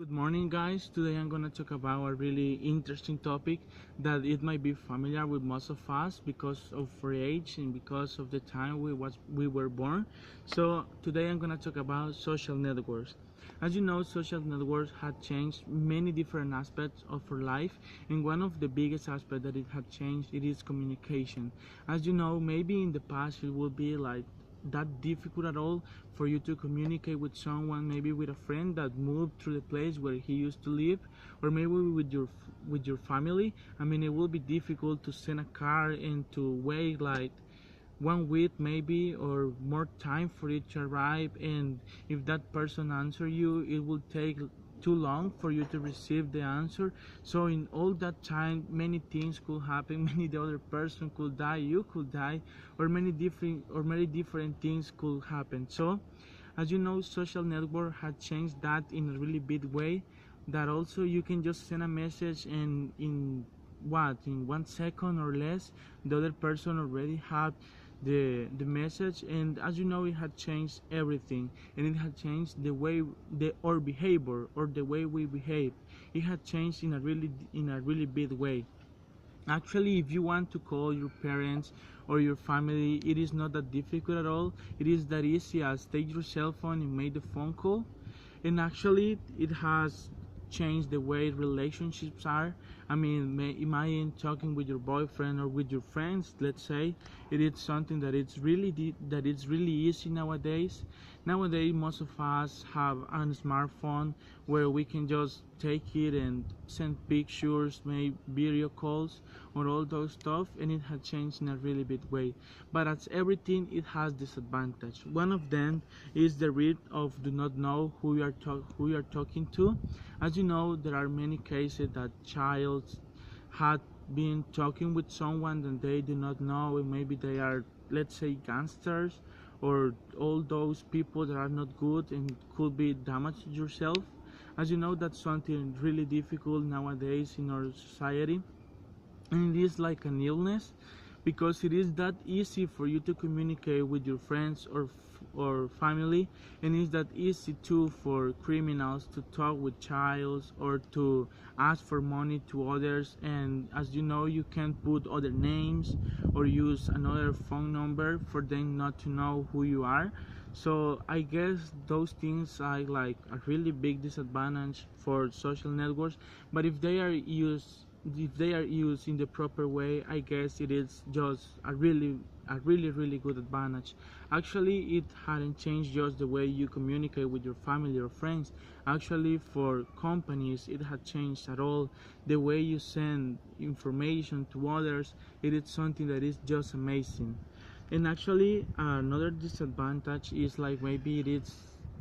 Good morning, guys. Today I'm going to talk about a really interesting topic that it might be familiar with most of us because of our age and because of the time we were born. So today I'm going to talk about social networks. As you know, social networks had changed many different aspects of our life, and one of the biggest aspects that it had changed it is communication. As you know, maybe in the past it would be like that difficult at all for you to communicate with someone, maybe with a friend that moved through the place where he used to live, or maybe with your family. I mean, it will be difficult to send a card and to wait like 1 week maybe or more time for it to arrive, and if that person answer you, it will take too long for you to receive the answer. So in all that time, many things could happen. Many the other person could die, you could die, or many different things could happen. So as you know, social network had changed that in a really big way, that also you can just send a message and in 1 second or less the other person already had the message. And as you know, it had changed everything, and it had changed the way our behavior or the way we behave. It had changed in a really big way. Actually, if you want to call your parents or your family, it is not that difficult at all. It is that easy as take your cell phone and make the phone call. And actually it has changed the way relationships are. I mean, imagine talking with your boyfriend or with your friends, let's say. It is something that it's really easy nowadays. Nowadays most of us have a smartphone where we can just take it and send pictures, make video calls, or all those stuff, and it has changed in a really big way. But as everything, it has disadvantage. One of them is the risk of do not know who you are talking to. As you know, there are many cases that child had been talking with someone that they do not know, and maybe they are, let's say, gangsters or all those people that are not good and could be damaged yourself. As you know, that's something really difficult nowadays in our society, and it is like an illness because it is that easy for you to communicate with your friends or family, and it's that easy too for criminals to talk with childs or to ask for money to others. And as you know, you can put other names or use another phone number for them not to know who you are. So I guess those things are like a really big disadvantage for social networks, but if they are used in the proper way, I guess it is just a really good advantage. Actually, it hadn't changed just the way you communicate with your family or friends. Actually, for companies, it had changed at all the way you send information to others. It is something that is just amazing. And actually, another disadvantage is like maybe it is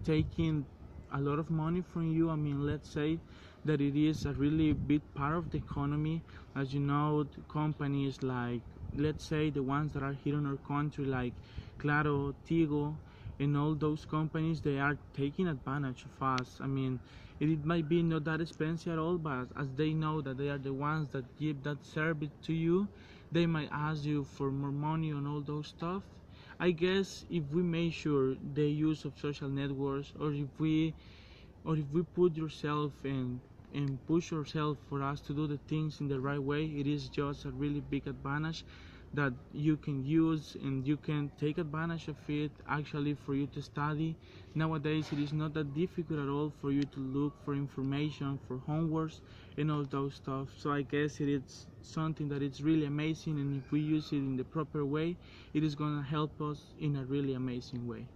taking a lot of money from you. I mean, let's say that it is a really big part of the economy. As you know, the companies like, let's say, the ones that are here in our country, like Claro, Tigo, and all those companies, they are taking advantage of us. I mean, it might be not that expensive at all, but as they know that they are the ones that give that service to you, they might ask you for more money on all those stuff. I guess if we measure the use of social networks, or if we put yourself and push yourself for us to do the things in the right way, it is just a really big advantage that you can use, and you can take advantage of it actually for you to study. Nowadays it is not that difficult at all for you to look for information for homeworks and all those stuff. So I guess it is something that is really amazing, and if we use it in the proper way, it is going to help us in a really amazing way.